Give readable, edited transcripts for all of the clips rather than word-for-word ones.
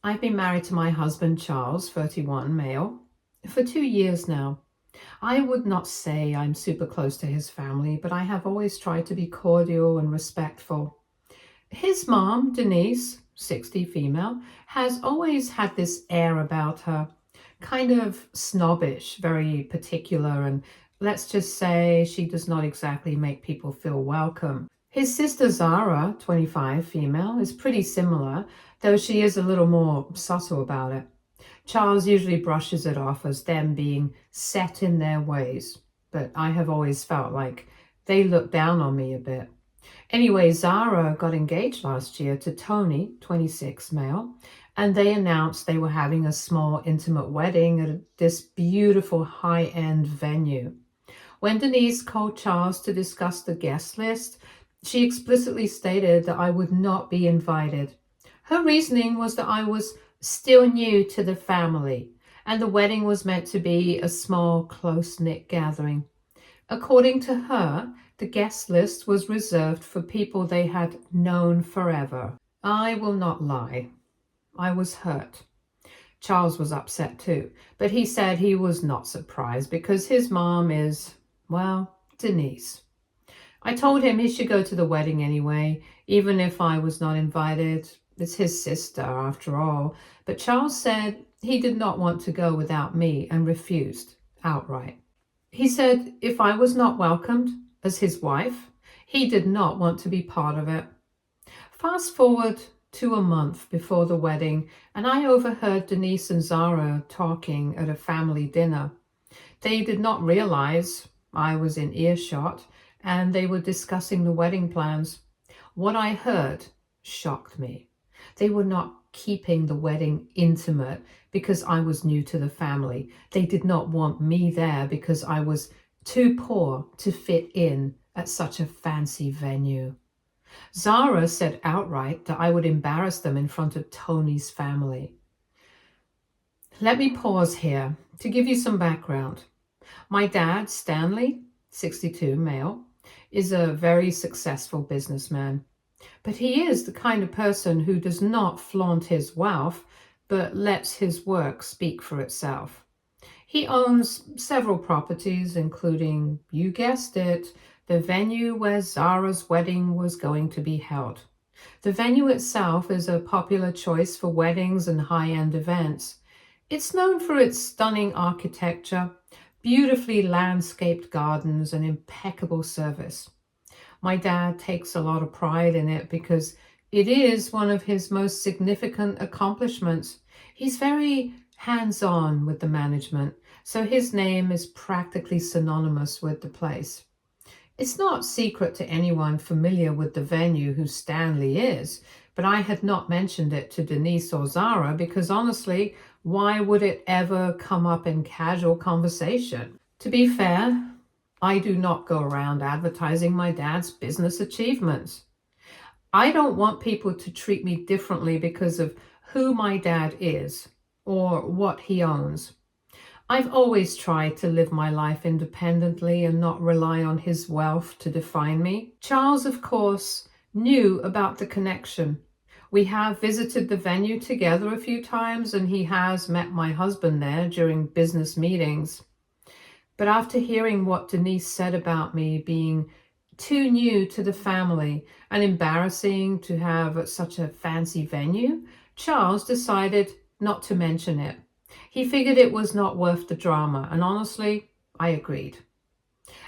I've been married to my husband, Charles, 31, male, for 2 years now. I would not say I'm super close to his family, but I have always tried to be cordial and respectful. His mom, Denise, 60, female, has always had this air about her, kind of snobbish, very particular, and let's just say she does not exactly make people feel welcome. His sister Zara, 25, female, is pretty similar, though she is a little more subtle about it. Charles usually brushes it off as them being set in their ways, but I have always felt like they look down on me a bit. Anyway, Zara got engaged last year to Tony, 26, male, and they announced they were having a small intimate wedding at this beautiful high-end venue. When Denise called Charles to discuss the guest list, she explicitly stated that I would not be invited. Her reasoning was that I was still new to the family, and the wedding was meant to be a small, close-knit gathering. According to her, the guest list was reserved for people they had known forever. I will not lie. I was hurt. Charles was upset too, but he said he was not surprised because his mom is, well, Denise. I told him he should go to the wedding anyway, even if I was not invited. It's his sister, after all. But Charles said he did not want to go without me and refused outright. He said if I was not welcomed as his wife, he did not want to be part of it. Fast forward to a month before the wedding, and I overheard Denise and Zara talking at a family dinner. They did not realize I was in earshot, and they were discussing the wedding plans. What I heard shocked me. They were not keeping the wedding intimate because I was new to the family. They did not want me there because I was too poor to fit in at such a fancy venue. Zara said outright that I would embarrass them in front of Tony's family. Let me pause here to give you some background. My dad, Stanley, 62, male, is a very successful businessman. But he is the kind of person who does not flaunt his wealth, but lets his work speak for itself. He owns several properties, including, you guessed it, the venue where Zara's wedding was going to be held. The venue itself is a popular choice for weddings and high-end events. It's known for its stunning architecture, beautifully landscaped gardens, and impeccable service. My dad takes a lot of pride in it because it is one of his most significant accomplishments. He's very hands-on with the management, so his name is practically synonymous with the place. It's not secret to anyone familiar with the venue who Stanley is, but I had not mentioned it to Denise or Zara because honestly, why would it ever come up in casual conversation? To be fair, I do not go around advertising my dad's business achievements. I don't want people to treat me differently because of who my dad is or what he owns. I've always tried to live my life independently and not rely on his wealth to define me. Charles, of course, knew about the connection. We have visited the venue together a few times, and he has met my husband there during business meetings. But after hearing what Denise said about me being too new to the family and embarrassing to have at such a fancy venue, Charles decided not to mention it. He figured it was not worth the drama, and honestly, I agreed.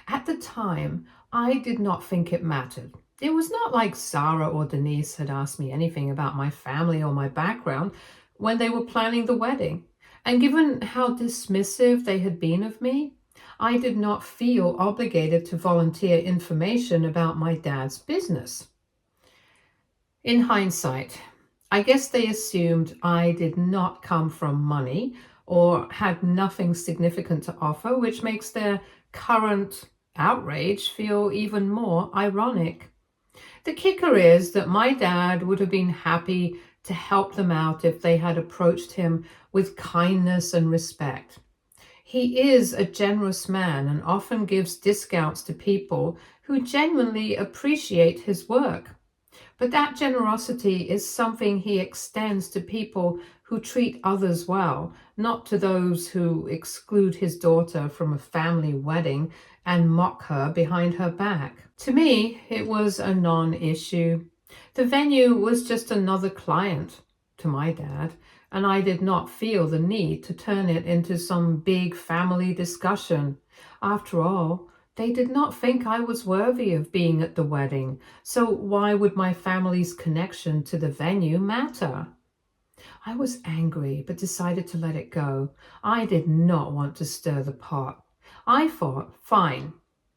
At the time, I did not think it mattered. It was not like Zara or Denise had asked me anything about my family or my background when they were planning the wedding. And given how dismissive they had been of me, I did not feel obligated to volunteer information about my dad's business. In hindsight, I guess they assumed I did not come from money or had nothing significant to offer, which makes their current outrage feel even more ironic. The kicker is that my dad would have been happy to help them out if they had approached him with kindness and respect. He is a generous man and often gives discounts to people who genuinely appreciate his work. But that generosity is something he extends to people who treat others well, not to those who exclude his daughter from a family wedding and mock her behind her back. To me, it was a non-issue. The venue was just another client to my dad, and I did not feel the need to turn it into some big family discussion. After all, they did not think I was worthy of being at the wedding, so why would my family's connection to the venue matter? I was angry, but decided to let it go. I did not want to stir the pot. I thought, fine,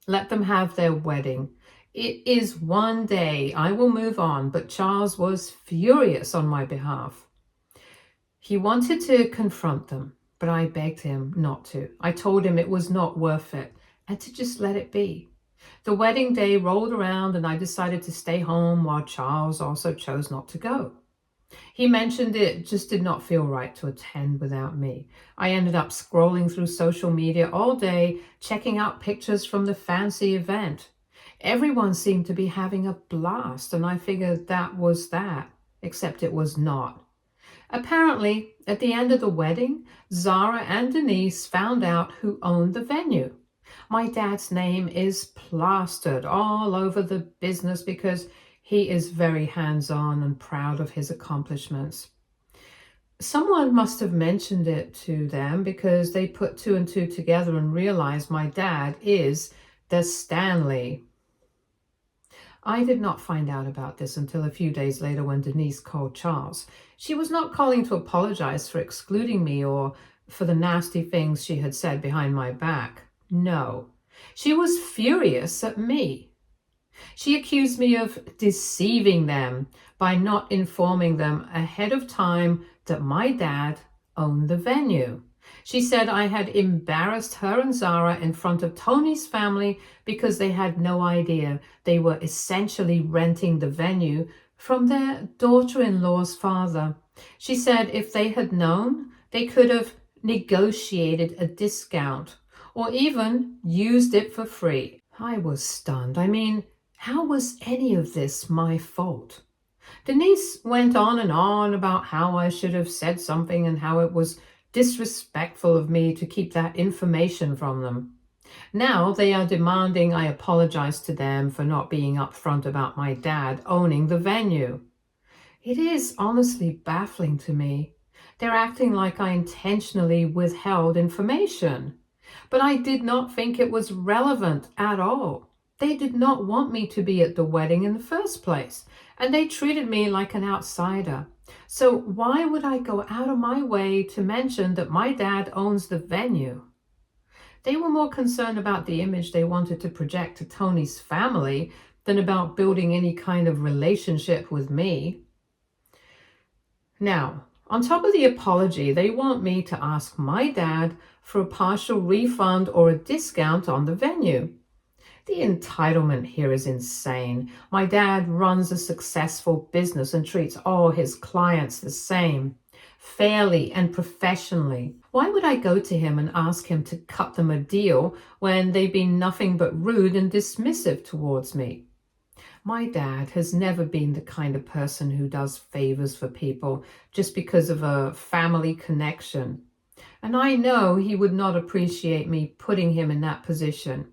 let them have their wedding. It is one day, I will move on, but Charles was furious on my behalf. He wanted to confront them, but I begged him not to. I told him it was not worth it and to just let it be. The wedding day rolled around and I decided to stay home while Charles also chose not to go. He mentioned it just did not feel right to attend without me. I ended up scrolling through social media all day, checking out pictures from the fancy event. Everyone seemed to be having a blast, and I figured that was that, except it was not. Apparently, at the end of the wedding, Zara and Denise found out who owned the venue. My dad's name is plastered all over the business because he is very hands-on and proud of his accomplishments. Someone must have mentioned it to them because they put two and two together and realized my dad is the Stanley. I did not find out about this until a few days later when Denise called Charles. She was not calling to apologize for excluding me or for the nasty things she had said behind my back. No, she was furious at me. She accused me of deceiving them by not informing them ahead of time that my dad owned the venue. She said I had embarrassed her and Zara in front of Tony's family because they had no idea they were essentially renting the venue from their daughter-in-law's father. She said if they had known, they could have negotiated a discount or even used it for free. I was stunned. I mean, how was any of this my fault? Denise went on and on about how I should have said something and how it was disrespectful of me to keep that information from them. Now they are demanding I apologize to them for not being upfront about my dad owning the venue. It is honestly baffling to me. They're acting like I intentionally withheld information. But I did not think it was relevant at all. They did not want me to be at the wedding in the first place, and they treated me like an outsider. So why would I go out of my way to mention that my dad owns the venue? They were more concerned about the image they wanted to project to Tony's family than about building any kind of relationship with me. Now, on top of the apology, they want me to ask my dad for a partial refund or a discount on the venue. The entitlement here is insane. My dad runs a successful business and treats all his clients the same, fairly and professionally. Why would I go to him and ask him to cut them a deal when they've been nothing but rude and dismissive towards me? My dad has never been the kind of person who does favors for people just because of a family connection. And I know he would not appreciate me putting him in that position.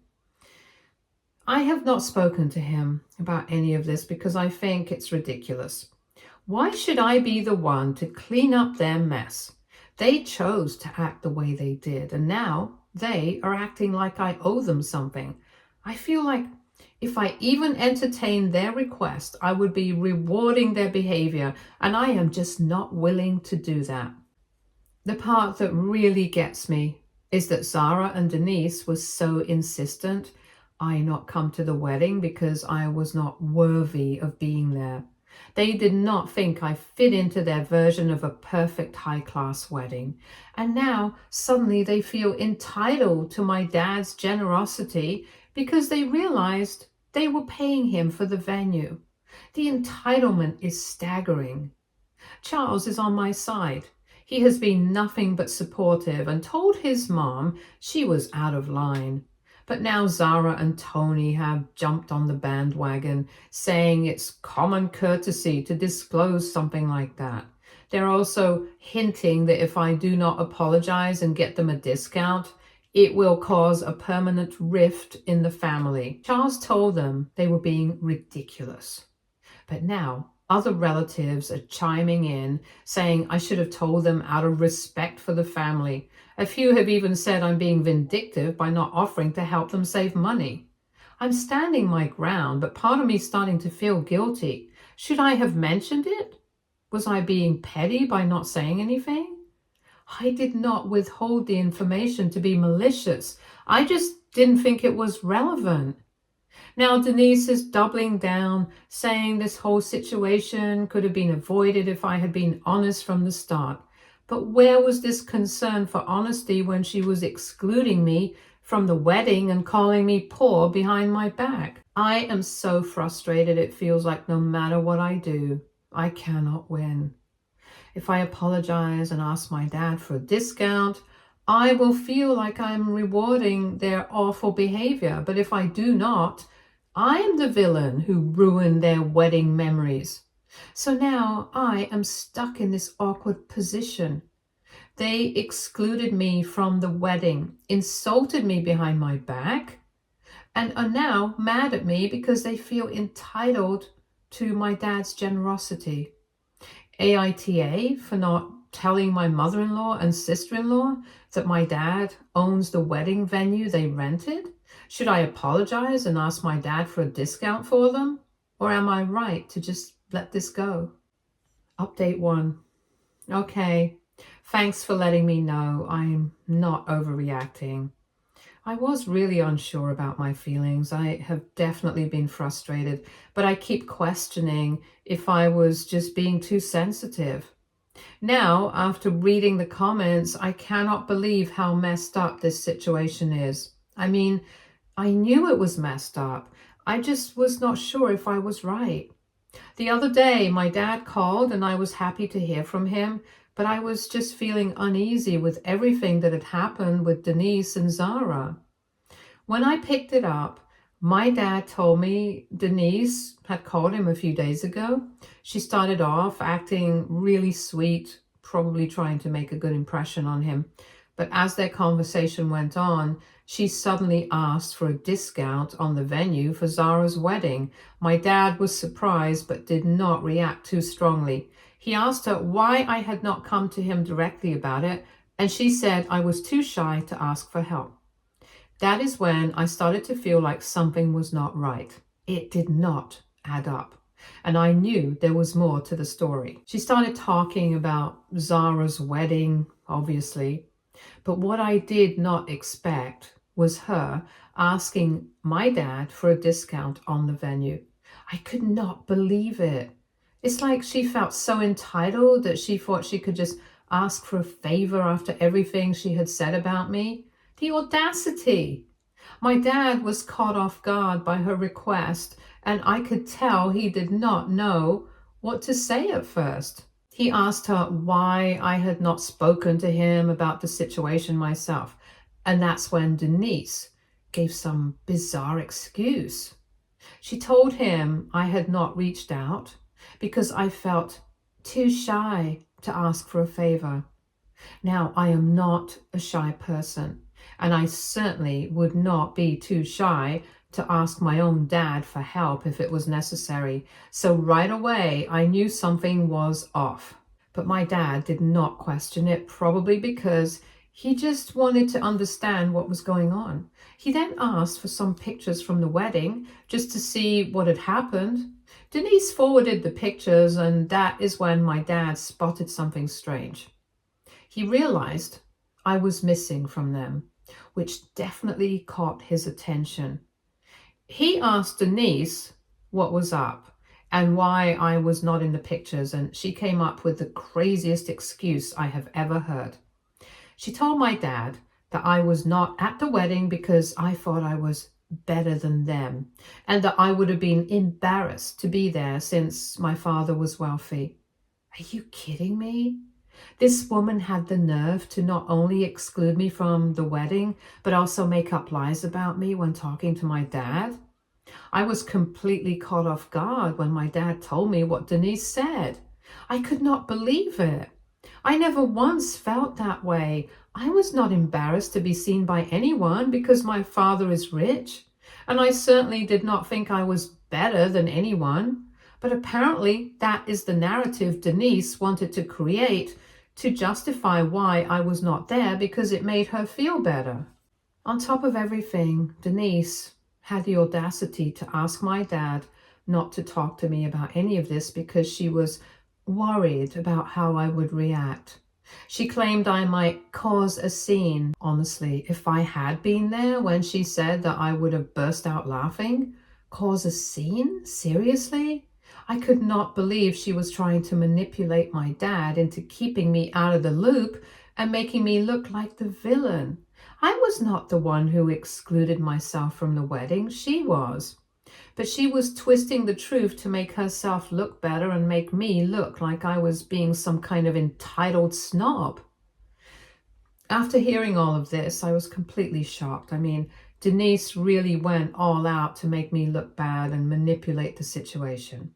I have not spoken to him about any of this because I think it's ridiculous. Why should I be the one to clean up their mess? They chose to act the way they did, and now they are acting like I owe them something. I feel like if I even entertained their request, I would be rewarding their behavior, and I am just not willing to do that. The part that really gets me is that Zara and Denise were so insistent I not come to the wedding because I was not worthy of being there. They did not think I fit into their version of a perfect high-class wedding. And now suddenly they feel entitled to my dad's generosity because they realized they were paying him for the venue. The entitlement is staggering. Charles is on my side. He has been nothing but supportive and told his mom she was out of line. But now Zara and Tony have jumped on the bandwagon, saying it's common courtesy to disclose something like that. They're also hinting that if I do not apologize and get them a discount, it will cause a permanent rift in the family. Charles told them they were being ridiculous. But now other relatives are chiming in, saying I should have told them out of respect for the family. A few have even said I'm being vindictive by not offering to help them save money. I'm standing my ground, but part of me is starting to feel guilty. Should I have mentioned it? Was I being petty by not saying anything? I did not withhold the information to be malicious. I just didn't think it was relevant. Now Denise is doubling down, saying this whole situation could have been avoided if I had been honest from the start. But where was this concern for honesty when she was excluding me from the wedding and calling me poor behind my back? I am so frustrated. It feels like no matter what I do, I cannot win. If I apologize and ask my dad for a discount, I will feel like I'm rewarding their awful behavior. But if I do not, I am the villain who ruined their wedding memories. So now I am stuck in this awkward position. They excluded me from the wedding, insulted me behind my back, and are now mad at me because they feel entitled to my dad's generosity. AITA for not telling my mother-in-law and sister-in-law that my dad owns the wedding venue they rented? Should I apologize and ask my dad for a discount for them? Or am I right to just let this go? Update 1. Okay, thanks for letting me know I'm not overreacting. I was really unsure about my feelings. I have definitely been frustrated, but I keep questioning if I was just being too sensitive. Now, after reading the comments, I cannot believe how messed up this situation is. I mean, I knew it was messed up. I just was not sure if I was right. The other day, my dad called and I was happy to hear from him, but I was just feeling uneasy with everything that had happened with Denise and Zara. When I picked it up, my dad told me Denise had called him a few days ago. She started off acting really sweet, probably trying to make a good impression on him. But as their conversation went on, she suddenly asked for a discount on the venue for Zara's wedding. My dad was surprised but did not react too strongly. He asked her why I had not come to him directly about it, and she said I was too shy to ask for help. That is when I started to feel like something was not right. It did not add up. And I knew there was more to the story. She started talking about Zara's wedding, obviously. But what I did not expect was her asking my dad for a discount on the venue. I could not believe it. It's like she felt so entitled that she thought she could just ask for a favor after everything she had said about me. The audacity! My dad was caught off guard by her request, and I could tell he did not know what to say at first. He asked her why I had not spoken to him about the situation myself, and that's when Denise gave some bizarre excuse. She told him I had not reached out because I felt too shy to ask for a favor. Now, I am not a shy person, and I certainly would not be too shy to ask my own dad for help if it was necessary. So right away, I knew something was off. But my dad did not question it, probably because he just wanted to understand what was going on. He then asked for some pictures from the wedding just to see what had happened. Denise forwarded the pictures, and that is when my dad spotted something strange. He realized I was missing from them, which definitely caught his attention. He asked Denise what was up and why I was not in the pictures, and she came up with the craziest excuse I have ever heard. She told my dad that I was not at the wedding because I thought I was better than them, and that I would have been embarrassed to be there since my father was wealthy. Are you kidding me? This woman had the nerve to not only exclude me from the wedding, but also make up lies about me when talking to my dad. I was completely caught off guard when my dad told me what Denise said. I could not believe it. I never once felt that way. I was not embarrassed to be seen by anyone because my father is rich, and I certainly did not think I was better than anyone. But apparently that is the narrative Denise wanted to create to justify why I was not there because it made her feel better. On top of everything, Denise had the audacity to ask my dad not to talk to me about any of this because she was worried about how I would react. She claimed I might cause a scene. Honestly, if I had been there when she said that, I would have burst out laughing. Cause a scene? Seriously? I could not believe she was trying to manipulate my dad into keeping me out of the loop and making me look like the villain. I was not the one who excluded myself from the wedding. She was. But she was twisting the truth to make herself look better and make me look like I was being some kind of entitled snob. After hearing all of this, I was completely shocked. I mean, Denise really went all out to make me look bad and manipulate the situation.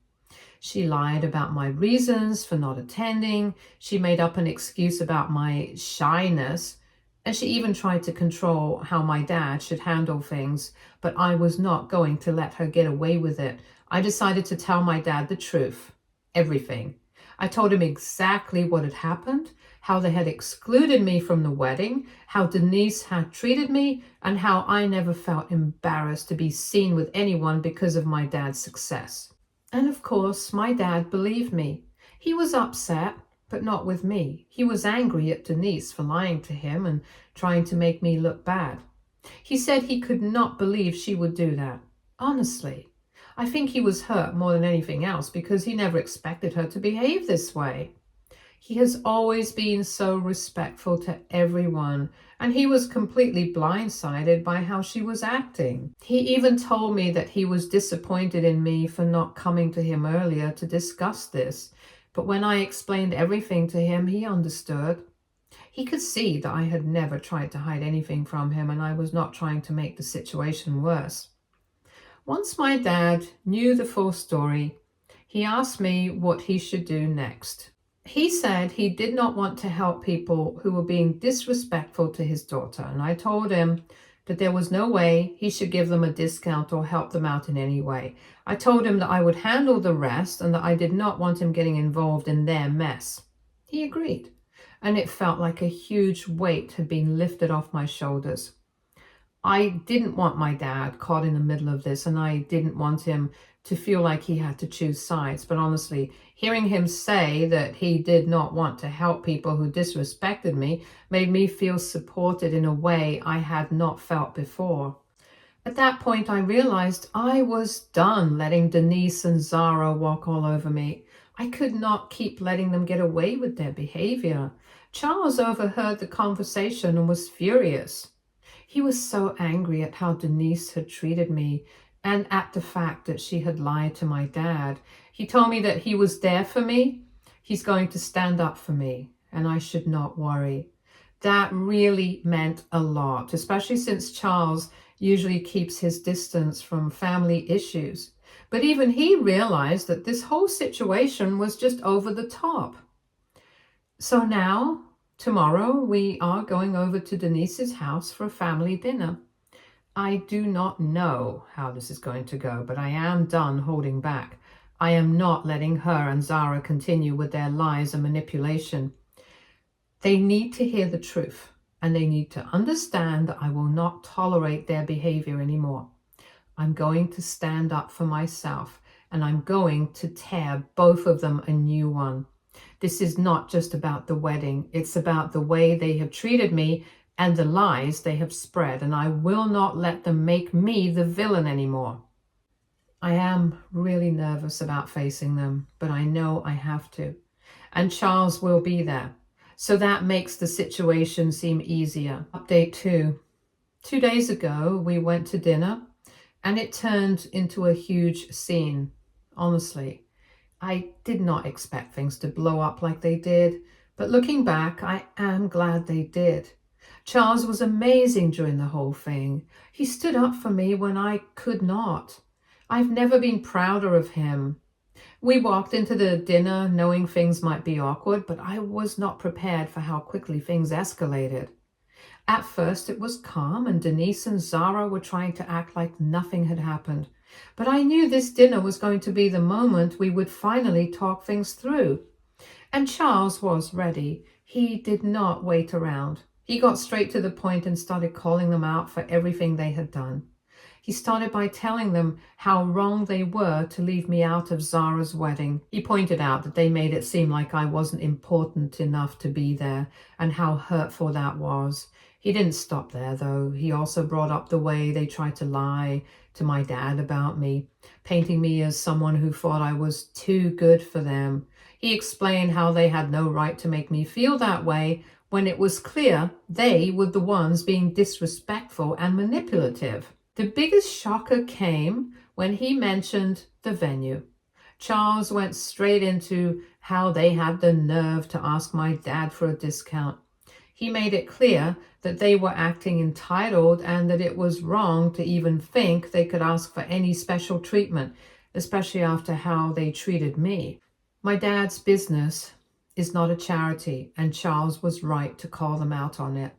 She lied about my reasons for not attending. She made up an excuse about my shyness. And she even tried to control how my dad should handle things. But I was not going to let her get away with it. I decided to tell my dad the truth. Everything. I told him exactly what had happened, how they had excluded me from the wedding, how Denise had treated me, and how I never felt embarrassed to be seen with anyone because of my dad's success. And of course, my dad believed me. He was upset, but not with me. He was angry at Denise for lying to him and trying to make me look bad. He said he could not believe she would do that. Honestly, I think he was hurt more than anything else because he never expected her to behave this way. He has always been so respectful to everyone, and he was completely blindsided by how she was acting. He even told me that he was disappointed in me for not coming to him earlier to discuss this, but when I explained everything to him, he understood. He could see that I had never tried to hide anything from him, and I was not trying to make the situation worse. Once my dad knew the full story, he asked me what he should do next. He said he did not want to help people who were being disrespectful to his daughter, and I told him that there was no way he should give them a discount or help them out in any way. I told him that I would handle the rest and that I did not want him getting involved in their mess. He agreed, and it felt like a huge weight had been lifted off my shoulders. I didn't want my dad caught in the middle of this, and I didn't want him to feel like he had to choose sides. But honestly, hearing him say that he did not want to help people who disrespected me made me feel supported in a way I had not felt before. At that point, I realized I was done letting Denise and Zara walk all over me. I could not keep letting them get away with their behavior. Charles overheard the conversation and was furious. He was so angry at how Denise had treated me and at the fact that she had lied to my dad. He told me that he was there for me. He's going to stand up for me, and I should not worry. That really meant a lot, especially since Charles usually keeps his distance from family issues. But even he realized that this whole situation was just over the top. So now, tomorrow, we are going over to Denise's house for a family dinner. I do not know how this is going to go, but I am done holding back. I am not letting her and Zara continue with their lies and manipulation. They need to hear the truth, and they need to understand that I will not tolerate their behavior anymore. I'm going to stand up for myself, and I'm going to tear both of them a new one. This is not just about the wedding. It's about the way they have treated me and the lies they have spread, and I will not let them make me the villain anymore. I am really nervous about facing them, but I know I have to. And Charles will be there, so that makes the situation seem easier. Update 2. 2 days ago, we went to dinner, and it turned into a huge scene. Honestly, I did not expect things to blow up like they did. But looking back, I am glad they did. Charles was amazing during the whole thing. He stood up for me when I could not. I've never been prouder of him. We walked into the dinner knowing things might be awkward, but I was not prepared for how quickly things escalated. At first it was calm and Denise and Zara were trying to act like nothing had happened. But I knew this dinner was going to be the moment we would finally talk things through. And Charles was ready. He did not wait around. He got straight to the point and started calling them out for everything they had done. He started by telling them how wrong they were to leave me out of Zara's wedding. He pointed out that they made it seem like I wasn't important enough to be there and how hurtful that was. He didn't stop there, though. He also brought up the way they tried to lie to my dad about me, painting me as someone who thought I was too good for them. He explained how they had no right to make me feel that way when it was clear they were the ones being disrespectful and manipulative. The biggest shocker came when he mentioned the venue. Charles went straight into how they had the nerve to ask my dad for a discount. He made it clear that they were acting entitled and that it was wrong to even think they could ask for any special treatment, especially after how they treated me. My dad's business is not a charity, and Charles was right to call them out on it.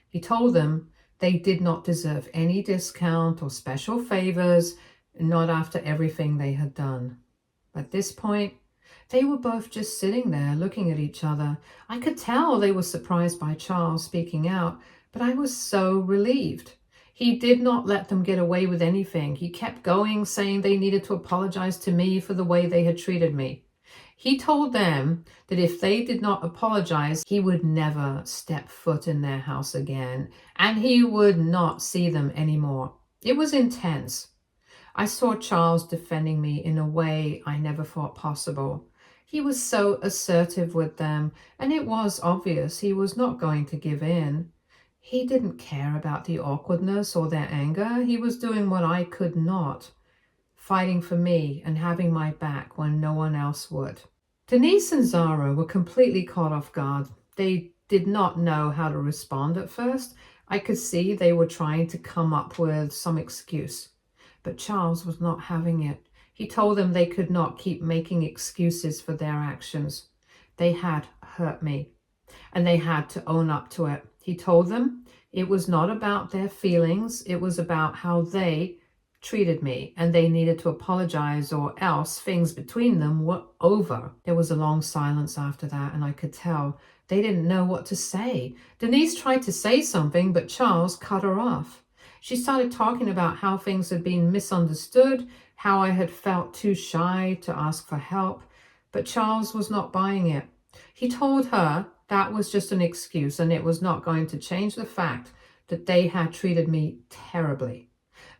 He told them they did not deserve any discount or special favors, not after everything they had done. At this point, they were both just sitting there looking at each other. I could tell they were surprised by Charles speaking out, but I was so relieved. He did not let them get away with anything. He kept going, saying they needed to apologize to me for the way they had treated me. He told them that if they did not apologize, he would never step foot in their house again, and he would not see them anymore. It was intense. I saw Charles defending me in a way I never thought possible. He was so assertive with them, and it was obvious he was not going to give in. He didn't care about the awkwardness or their anger. He was doing what I could not, fighting for me and having my back when no one else would. Denise and Zara were completely caught off guard. They did not know how to respond at first. I could see they were trying to come up with some excuse. But Charles was not having it. He told them they could not keep making excuses for their actions. They had hurt me, and they had to own up to it. He told them it was not about their feelings. It was about how they treated me, and they needed to apologize or else things between them were over. There was a long silence after that, and I could tell they didn't know what to say. Denise tried to say something, but Charles cut her off. She started talking about how things had been misunderstood, how I had felt too shy to ask for help, but Charles was not buying it. He told her that was just an excuse and it was not going to change the fact that they had treated me terribly.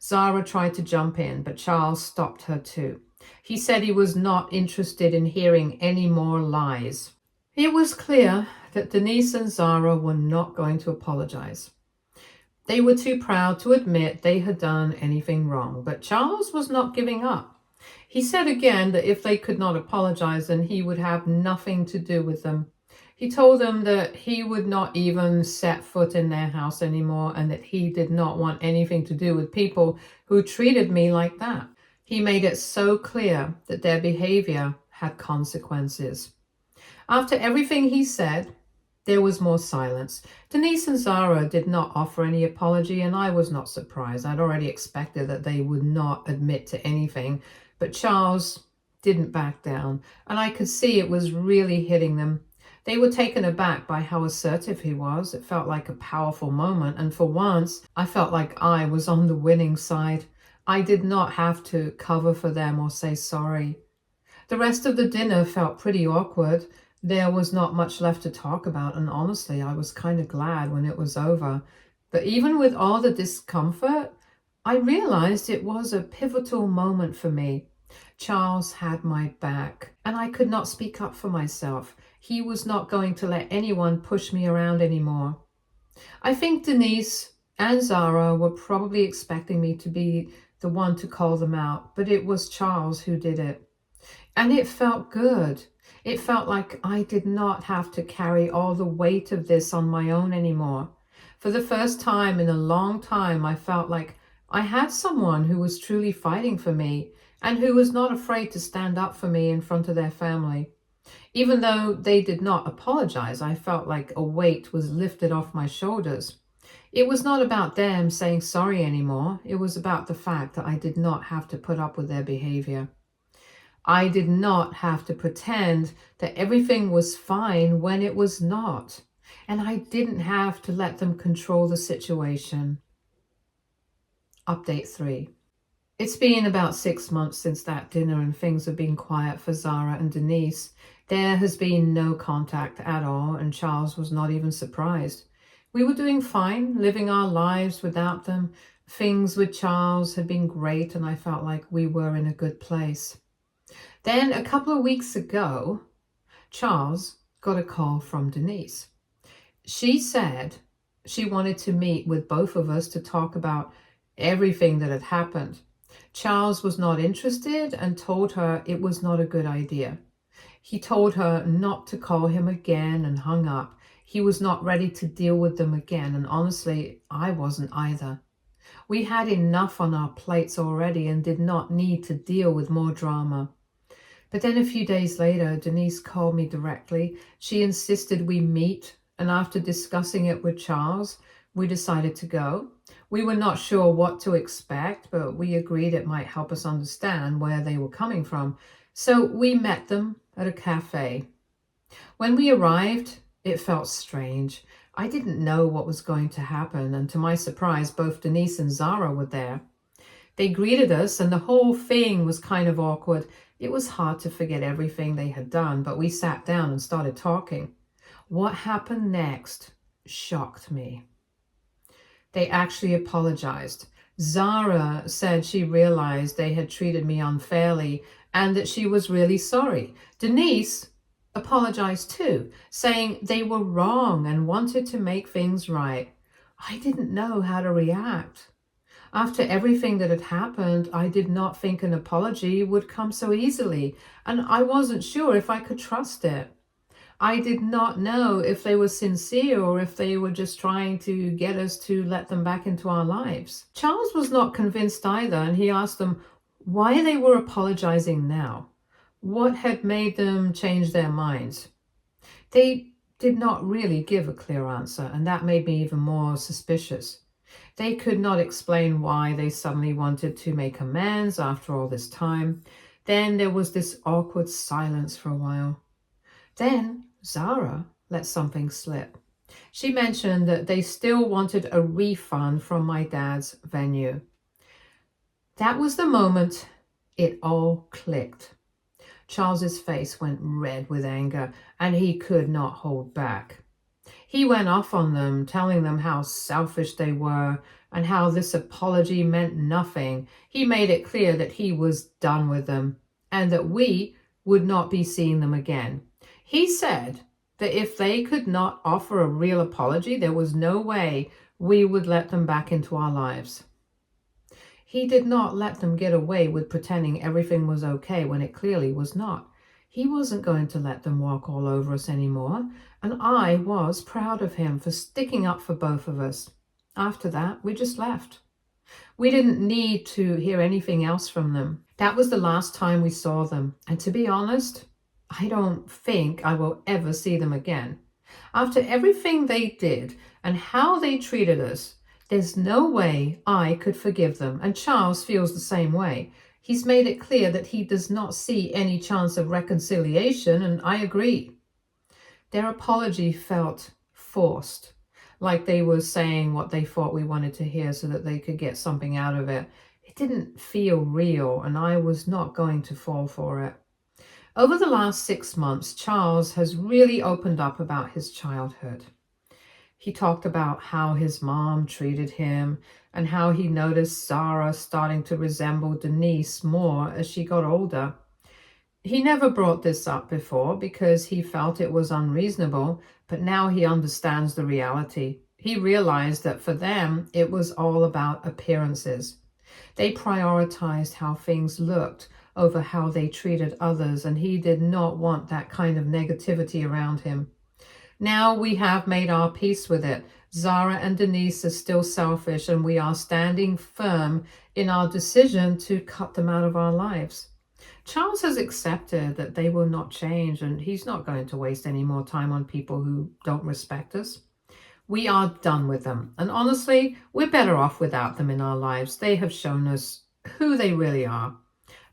Zara tried to jump in, but Charles stopped her too. He said he was not interested in hearing any more lies. It was clear that Denise and Zara were not going to apologize. They were too proud to admit they had done anything wrong, but Charles was not giving up. He said again that if they could not apologize, then he would have nothing to do with them. He told them that he would not even set foot in their house anymore and that he did not want anything to do with people who treated me like that. He made it so clear that their behavior had consequences. After everything he said, there was more silence. Denise and Zara did not offer any apology, and I was not surprised. I'd already expected that they would not admit to anything, but Charles didn't back down, and I could see it was really hitting them. They were taken aback by how assertive he was. It felt like a powerful moment, and for once, I felt like I was on the winning side. I did not have to cover for them or say sorry. The rest of the dinner felt pretty awkward. There was not much left to talk about, and honestly, I was kind of glad when it was over. But even with all the discomfort, I realized it was a pivotal moment for me. Charles had my back, and I could not speak up for myself. He was not going to let anyone push me around anymore. I think Denise and Zara were probably expecting me to be the one to call them out, but it was Charles who did it. And it felt good. It felt like I did not have to carry all the weight of this on my own anymore. For the first time in a long time, I felt like I had someone who was truly fighting for me and who was not afraid to stand up for me in front of their family. Even though they did not apologize, I felt like a weight was lifted off my shoulders. It was not about them saying sorry anymore. It was about the fact that I did not have to put up with their behavior. I did not have to pretend that everything was fine when it was not. And I didn't have to let them control the situation. Update 3. It's been about 6 months since that dinner and things have been quiet for Zara and Denise. There has been no contact at all, and Charles was not even surprised. We were doing fine, living our lives without them. Things with Charles had been great, and I felt like we were in a good place. Then a couple of weeks ago, Charles got a call from Denise. She said she wanted to meet with both of us to talk about everything that had happened. Charles was not interested and told her it was not a good idea. He told her not to call him again and hung up. He was not ready to deal with them again, and honestly, I wasn't either. We had enough on our plates already and did not need to deal with more drama. But then a few days later, Denise called me directly. She insisted we meet, and after discussing it with Charles, we decided to go. We were not sure what to expect, but we agreed it might help us understand where they were coming from. So we met them at a cafe. When we arrived, it felt strange. I didn't know what was going to happen, and to my surprise, both Denise and Zara were there. They greeted us, and the whole thing was kind of awkward. It was hard to forget everything they had done, but we sat down and started talking. What happened next shocked me. They actually apologized. Zara said she realized they had treated me unfairly and that she was really sorry. Denise apologized too, saying they were wrong and wanted to make things right. I didn't know how to react. After everything that had happened, I did not think an apology would come so easily, and I wasn't sure if I could trust it. I did not know if they were sincere or if they were just trying to get us to let them back into our lives. Charles was not convinced either, and he asked them why they were apologizing now. What had made them change their minds? They did not really give a clear answer, and that made me even more suspicious. They could not explain why they suddenly wanted to make amends after all this time. Then there was this awkward silence for a while. Then Zara let something slip. She mentioned that they still wanted a refund from my dad's venue. That was the moment it all clicked. Charles's face went red with anger, and he could not hold back. He went off on them, telling them how selfish they were and how this apology meant nothing. He made it clear that he was done with them and that we would not be seeing them again. He said that if they could not offer a real apology, there was no way we would let them back into our lives. He did not let them get away with pretending everything was okay when it clearly was not. He wasn't going to let them walk all over us anymore, and I was proud of him for sticking up for both of us. After that, we just left. We didn't need to hear anything else from them. That was the last time we saw them, and to be honest, I don't think I will ever see them again. After everything they did and how they treated us, there's no way I could forgive them, and Charles feels the same way. He's made it clear that he does not see any chance of reconciliation, and I agree. Their apology felt forced, like they were saying what they thought we wanted to hear so that they could get something out of it. It didn't feel real, and I was not going to fall for it. Over the last 6 months, Charles has really opened up about his childhood. He talked about how his mom treated him and how he noticed Zara starting to resemble Denise more as she got older. He never brought this up before because he felt it was unreasonable, but now he understands the reality. He realized that for them, it was all about appearances. They prioritized how things looked over how they treated others, and he did not want that kind of negativity around him. Now we have made our peace with it. Zara and Denise are still selfish, and we are standing firm in our decision to cut them out of our lives. Charles has accepted that they will not change, and he's not going to waste any more time on people who don't respect us. We are done with them, and honestly, we're better off without them in our lives. They have shown us who they really are,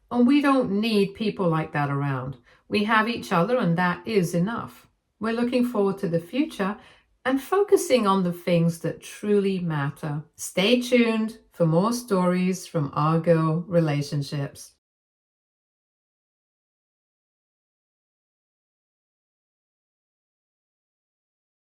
and we don't need people like that around. We have each other, and that is enough. We're looking forward to the future and focusing on the things that truly matter. Stay tuned for more stories from our girl relationships.